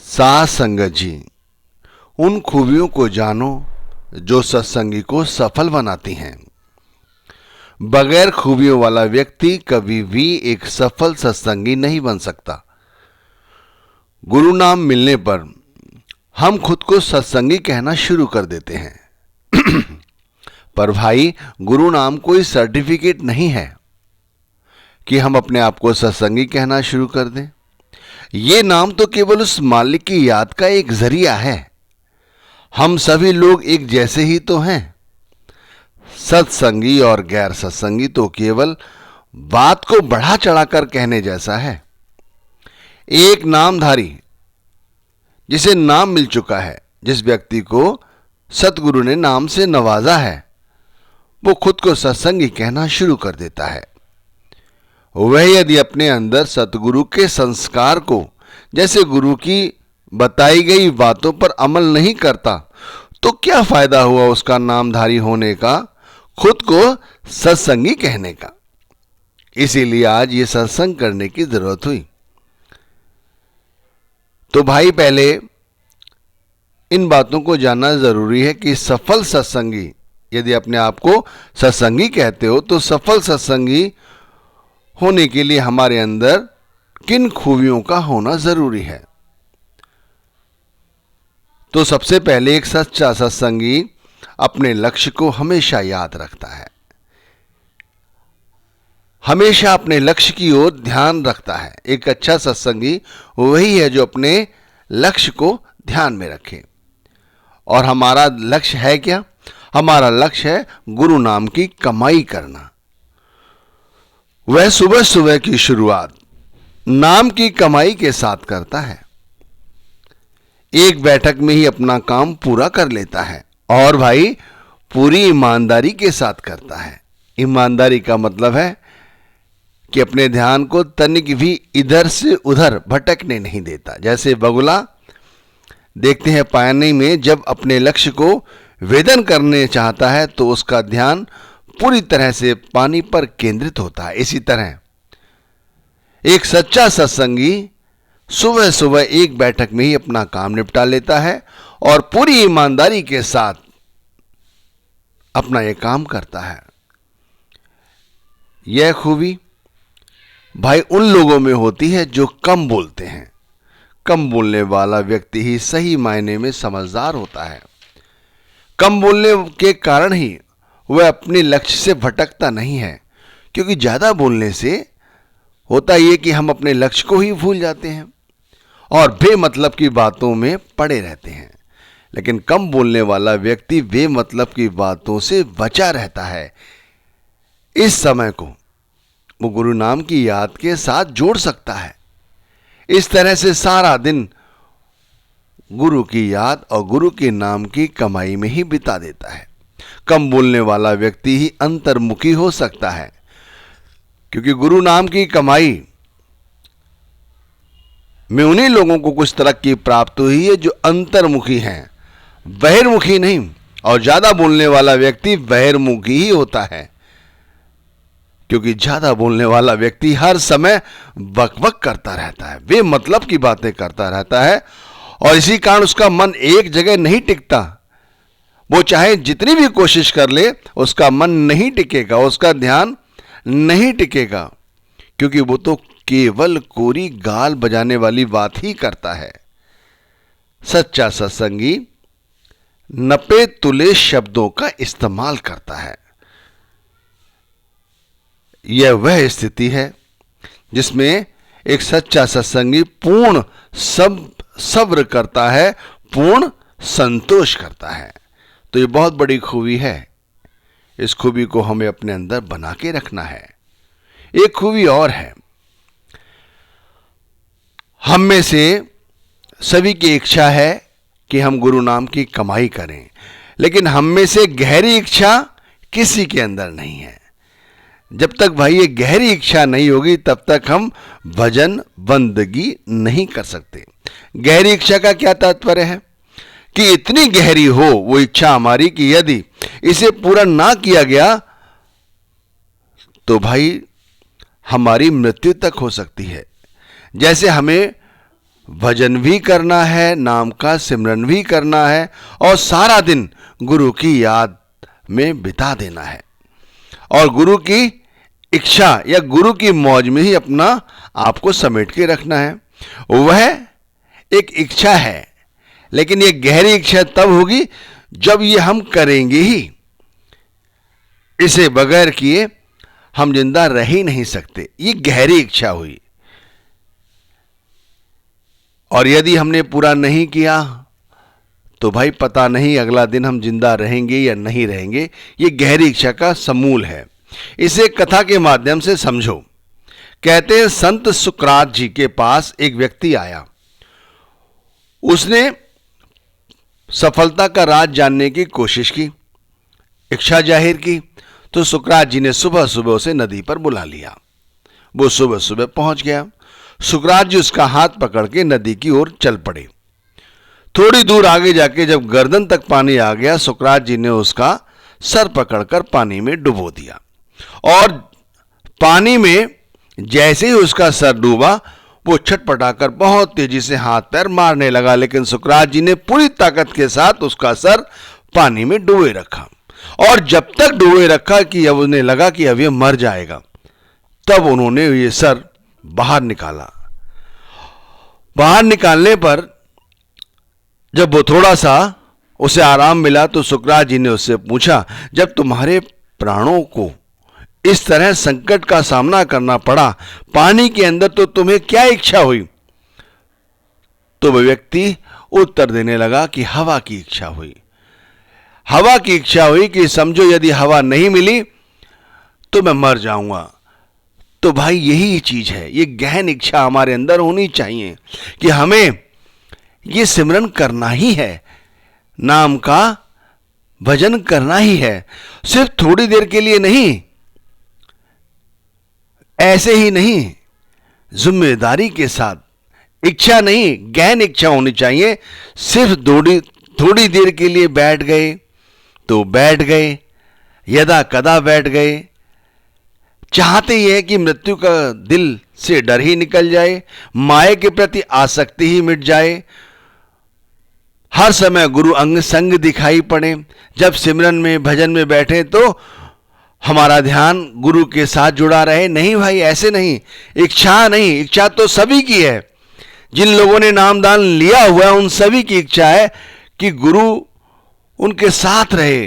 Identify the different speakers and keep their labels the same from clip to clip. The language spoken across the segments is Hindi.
Speaker 1: साथ संगत जी, उन खूबियों को जानो जो सत्संगी को सफल बनाती हैं। बगैर खूबियों वाला व्यक्ति कभी भी एक सफल सत्संगी नहीं बन सकता। गुरु नाम मिलने पर हम खुद को सत्संगी कहना शुरू कर देते हैं। पर भाई, गुरु नाम कोई सर्टिफिकेट नहीं है कि हम अपने आप को सत्संगी कहना शुरू कर दें। ये नाम तो केवल उस मालिक की याद का एक जरिया है। हम सभी लोग एक जैसे ही तो हैं। सत्संगी और गैर सत्संगी तो केवल बात को बढ़ा चढ़ाकर कहने जैसा है। एक नामधारी जिसे नाम मिल चुका है, जिस व्यक्ति को सतगुरु ने नाम से नवाजा है, वो खुद को सत्संगी कहना शुरू कर देता है। वह यदि अपने अंदर सतगुरु के संस्कार को, जैसे गुरु की बताई गई बातों पर अमल नहीं करता, तो क्या फायदा हुआ उसका नामधारी होने का, खुद को सत्संगी कहने का। इसीलिए आज ये सत्संग करने की जरूरत हुई। तो भाई, पहले इन बातों को जानना जरूरी है कि सफल सत्संगी, यदि अपने आप को सत्संगी कहते हो, तो सफल सत्संगी होने के लिए हमारे अंदर किन खूबियों का होना जरूरी है। तो सबसे पहले एक सच्चा सत्संगी अपने लक्ष्य को हमेशा याद रखता है, हमेशा अपने लक्ष्य की ओर ध्यान रखता है। एक अच्छा सत्संगी वही है जो अपने लक्ष्य को ध्यान में रखे। और हमारा लक्ष्य है क्या? हमारा लक्ष्य है गुरु नाम की कमाई करना। वह सुबह सुबह की शुरुआत नाम की कमाई के साथ करता है। एक बैठक में ही अपना काम पूरा कर लेता है, और भाई पूरी ईमानदारी के साथ करता है। ईमानदारी का मतलब है कि अपने ध्यान को तनिक भी इधर से उधर भटकने नहीं देता। जैसे बगुला देखते हैं पानी में, जब अपने लक्ष्य को वेदन करने चाहता है तो उसका ध्यान पूरी तरह से पानी पर केंद्रित होता है। इसी तरह एक सच्चा सत्संगी सुबह सुबह एक बैठक में ही अपना काम निपटा लेता है और पूरी ईमानदारी के साथ अपना यह काम करता है। यह खूबी भाई उन लोगों में होती है जो कम बोलते हैं। कम बोलने वाला व्यक्ति ही सही मायने में समझदार होता है। कम बोलने के कारण ही वह अपने लक्ष्य से भटकता नहीं है, क्योंकि ज्यादा बोलने से होता यह कि हम अपने लक्ष्य को ही भूल जाते हैं और बेमतलब की बातों में पड़े रहते हैं। लेकिन कम बोलने वाला व्यक्ति बेमतलब की बातों से बचा रहता है। इस समय को वो गुरु नाम की याद के साथ जोड़ सकता है। इस तरह से सारा दिन गुरु की याद और गुरु के नाम की कमाई में ही बिता देता है। कम बोलने वाला व्यक्ति ही अंतर्मुखी हो सकता है, क्योंकि गुरु नाम की कमाई में उन्हीं लोगों को कुछ तरक्की प्राप्त हुई है जो अंतर्मुखी हैं, बहिर्मुखी नहीं। और ज्यादा बोलने वाला व्यक्ति बहिर्मुखी ही होता है, क्योंकि ज्यादा बोलने वाला व्यक्ति हर समय बकबक करता रहता है, बेमतलब की बातें करता रहता है, और इसी कारण उसका मन एक जगह नहीं टिकता। वो चाहे जितनी भी कोशिश कर ले, उसका मन नहीं टिकेगा, उसका ध्यान नहीं टिकेगा, क्योंकि वो तो केवल कोरी गाल बजाने वाली बात ही करता है। सच्चा सत्संगी नपे तुले शब्दों का इस्तेमाल करता है। यह वह स्थिति है जिसमें एक सच्चा सत्संगी पूर्ण सब्र करता है, पूर्ण संतोष करता है। तो ये बहुत बड़ी खूबी है। इस खूबी को हमें अपने अंदर बना के रखना है। एक खूबी और है, हम में से सभी की इच्छा है कि हम गुरु नाम की कमाई करें, लेकिन हम में से गहरी इच्छा किसी के अंदर नहीं है। जब तक भाई ये गहरी इच्छा नहीं होगी, तब तक हम भजन बंदगी नहीं कर सकते। गहरी इच्छा का क्या तात्पर्य है? कि इतनी गहरी हो वो इच्छा हमारी कि यदि इसे पूरा ना किया गया तो भाई हमारी मृत्यु तक हो सकती है। जैसे हमें भजन भी करना है, नाम का सिमरन भी करना है और सारा दिन गुरु की याद में बिता देना है और गुरु की इच्छा या गुरु की मौज में ही अपना आपको समेट के रखना है। वह एक इच्छा है, लेकिन ये गहरी इच्छा तब होगी जब ये हम करेंगे ही। इसे बगैर किए हम जिंदा रह ही नहीं सकते। ये गहरी इच्छा हुई, और यदि हमने पूरा नहीं किया तो भाई पता नहीं अगला दिन हम जिंदा रहेंगे या नहीं रहेंगे। ये गहरी इच्छा का समूल है। इसे कथा के माध्यम से समझो। कहते हैं संत सुकरात जी के पास एक व्यक्ति आया। उसने सफलता का राज जानने की कोशिश की, इच्छा जाहिर की, तो सुकरात जी ने सुबह सुबह उसे नदी पर बुला लिया। वो सुबह सुबह पहुंच गया। सुकरात जी उसका हाथ पकड़ के नदी की ओर चल पड़े। थोड़ी दूर आगे जाके जब गर्दन तक पानी आ गया, सुकरात जी ने उसका सर पकड़कर पानी में डुबो दिया और पानी में जैसे ही उसका सर डूबा वो छटपटाकर बहुत तेजी से हाथ पैर मारने लगा, लेकिन सुकरात जी ने पूरी ताकत के साथ उसका सर पानी में डुबोए रखा और जब तक डुबोए रखा कि अब उन्हें लगा कि अब ये मर जाएगा, तब उन्होंने ये सर बाहर निकाला। बाहर निकालने पर जब वो थोड़ा सा उसे आराम मिला तो सुकरात जी ने उससे पूछा, जब तुम्हारे प्राणों को इस तरह संकट का सामना करना पड़ा पानी के अंदर, तो तुम्हें क्या इच्छा हुई? तो वह व्यक्ति उत्तर देने लगा कि हवा की इच्छा हुई। हवा की इच्छा हुई कि समझो यदि हवा नहीं मिली तो मैं मर जाऊंगा। तो भाई यही चीज है, ये गहन इच्छा हमारे अंदर होनी चाहिए कि हमें ये सिमरन करना ही है, नाम का भजन करना ही है। सिर्फ थोड़ी देर के लिए नहीं, ऐसे ही नहीं, जिम्मेदारी के साथ। इच्छा नहीं, गहन इच्छा होनी चाहिए। सिर्फ थोड़ी देर के लिए बैठ गए तो बैठ गए, यदा कदा बैठ गए। चाहते ही है कि मृत्यु का दिल से डर ही निकल जाए, माया के प्रति आसक्ति ही मिट जाए, हर समय गुरु अंग संग दिखाई पड़े। जब सिमरन में भजन में बैठे तो हमारा ध्यान गुरु के साथ जुड़ा रहे। नहीं भाई, ऐसे नहीं। इच्छा नहीं, इच्छा तो सभी की है। जिन लोगों ने नामदान लिया हुआ है उन सभी की इच्छा है कि गुरु उनके साथ रहे,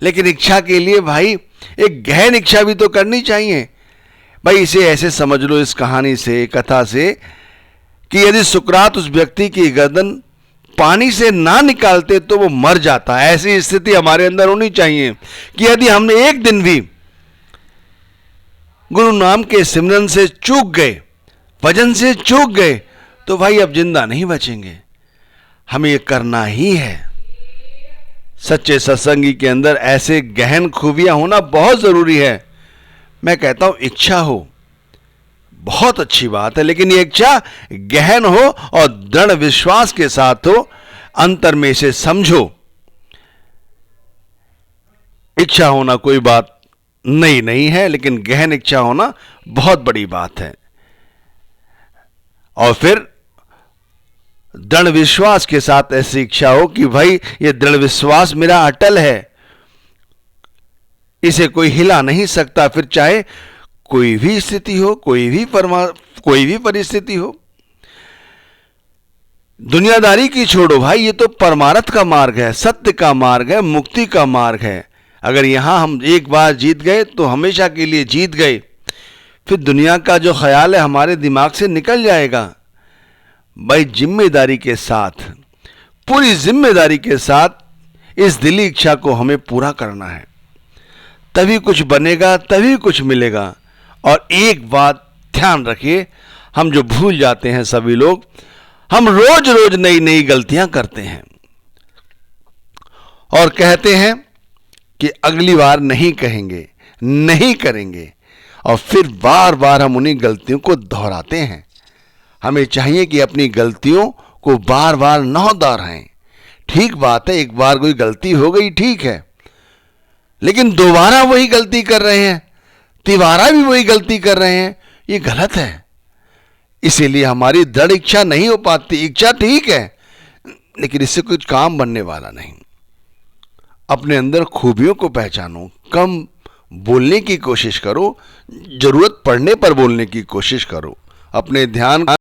Speaker 1: लेकिन इच्छा के लिए भाई एक गहन इच्छा भी तो करनी चाहिए। भाई इसे ऐसे समझ लो इस कहानी से, कथा से, कि यदि सुकरात उस व्यक्ति की गर्दन पानी से ना निकालते तो वो मर जाता। ऐसी स्थिति हमारे अंदर होनी चाहिए कि यदि हमने एक दिन भी गुरु नाम के सिमरन से चूक गए, भजन से चूक गए, तो भाई अब जिंदा नहीं बचेंगे। हमें ये करना ही है। सच्चे सत्संगी के अंदर ऐसे गहन खूबियां होना बहुत जरूरी है। मैं कहता हूं इच्छा हो बहुत अच्छी बात है, लेकिन ये इच्छा गहन हो और दृढ़ विश्वास के साथ हो। अंतर में इसे समझो। इच्छा होना कोई बात नहीं है, लेकिन गहन इच्छा होना बहुत बड़ी बात है। और फिर दृढ़ विश्वास के साथ ऐसी इच्छा हो कि भाई ये दृढ़ विश्वास मेरा अटल है, इसे कोई हिला नहीं सकता, फिर चाहे कोई भी स्थिति हो, कोई भी परिस्थिति हो। दुनियादारी की छोड़ो भाई, ये तो परमार्थ का मार्ग है, सत्य का मार्ग है, मुक्ति का मार्ग है। अगर यहां हम एक बार जीत गए तो हमेशा के लिए जीत गए। फिर दुनिया का जो ख्याल है हमारे दिमाग से निकल जाएगा। भाई जिम्मेदारी के साथ, पूरी जिम्मेदारी के साथ इस दिली इच्छा को हमें पूरा करना है। तभी कुछ बनेगा, तभी कुछ मिलेगा। और एक बात ध्यान रखिए, हम जो भूल जाते हैं सभी लोग, हम रोज रोज नई नई गलतियां करते हैं और कहते हैं कि अगली बार नहीं कहेंगे, नहीं करेंगे, और फिर बार बार हम उन्हीं गलतियों को दोहराते हैं। हमें चाहिए कि अपनी गलतियों को बार बार न दोहराएं। ठीक बात है, एक बार कोई गलती हो गई ठीक है, लेकिन दोबारा वही गलती कर रहे हैं, तिबारा भी वही गलती कर रहे हैं, ये गलत है। इसीलिए हमारी दृढ़ इच्छा नहीं हो पाती। इच्छा ठीक है, लेकिन इससे कुछ काम बनने वाला नहीं। अपने अंदर खूबियों को पहचानो, कम बोलने की कोशिश करो, जरूरत पड़ने पर बोलने की कोशिश करो, अपने ध्यान